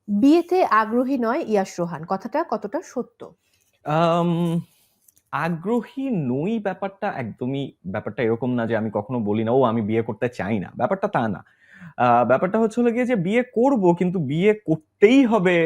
বিয়েতে আগ্রহী নয় ইয়াশ রোহান, কথাটা কতটা সত্য? আম আগ্রহী নই ব্যাপারটা এরকম না যে আমি কখনো বলি না, "ও আমি বিয়ে করতে চাই না।" ব্যাপারটা তা না। ব্যাপারটা হচ্ছে হলো গিয়ে যে বিয়ে করব কিন্তু বিয়ে করতেই হবে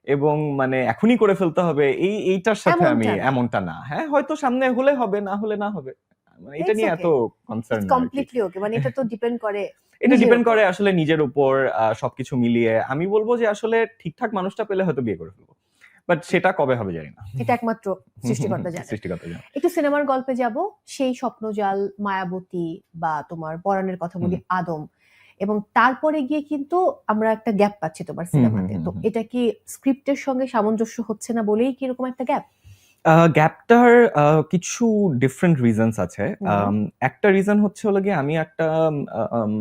এবং মানে এখনই করে ফেলতে হবে এইটার সাথে আমি এমনটা না। এমনটা না। হ্যাঁ, হয়তো সামনে হলে হবে, না হলে না হবে। মানে এটা ইটস নিয়ে এত ওকে। কনসার্ন ইটস না আরকি। কমপ্লিটলি ওকে। মানে এটা তো ডিপেন্ড করে এটা নিজের ডিপেন্ড উপর। করে আসলে নিজের উপর সবকিছু মিলিয়ে। আমি বলব যে আসলে ঠিকঠাক মানুষটা পেলে হয়তো বিয়ে করে ফেলব। বাট সেটা কবে হবে জানি না। এটা একমাত্র সৃষ্টিকর্তা জানেন। সৃষ্টিকর্তা জানে। একটু সিনেমার গল্পে যাব। সেই স্বপ্নজাল, মায়াবতী বা তোমার পরাণের কথা হুম। বলি আদম। এবং তারপরে গিয়ে কিন্তু আমরা একটা গ্যাপ পাচ্ছি তোমার হুম, হুম, সিনেমাতে। হুম, তো হুম। এটা কি স্ক্রিপ্টের সঙ্গে সামঞ্জস্য হচ্ছে না বলেই কি এরকম একটা গ্যাপ? গ্যাপটার কিছু ডিফারেন্ট রিজনস আছে। হুম, একটা রিজন হচ্ছে হলো গিয়ে আমি একটা আ আম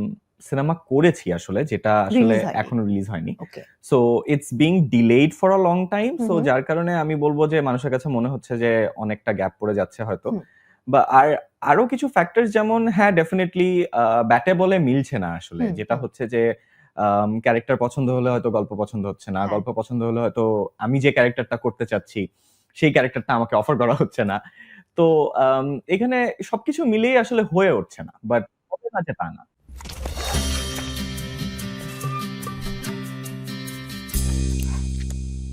সিনেমা করেছি আসলে যেটা আসলে রিলিজ হয়নি। এখনো রিলিজ হয়নি। Okay. So it's being delayed for a long time. Hmm, so hmm, যার কারণে আমি বলব যে মানুষের কাছে মনে হচ্ছে যে অনেকটা গ্যাপ পড়ে যাচ্ছে হয়তো। হুম। আর আরো কিছু ফ্যাক্টরস যেমন হ্যাঁ, ডেফিনিটলি ব্যাটে বলে মিলছে না আসলে। হুম, যেটা হুম। হচ্ছে যে ক্যারেক্টার পছন্দ হলে হয়তো গল্প পছন্দ হচ্ছে না। হ্যাঁ। গল্প পছন্দ হলে হয়তো আমি যে ক্যারেক্টারটা করতে চাচ্ছি, সেই ক্যারেক্টারটা আমাকে অফার করা হচ্ছে না। তো এখানে সবকিছু মিলিয়েই আসলে হয়ে উঠছে না। বাট হবে না যে তা না।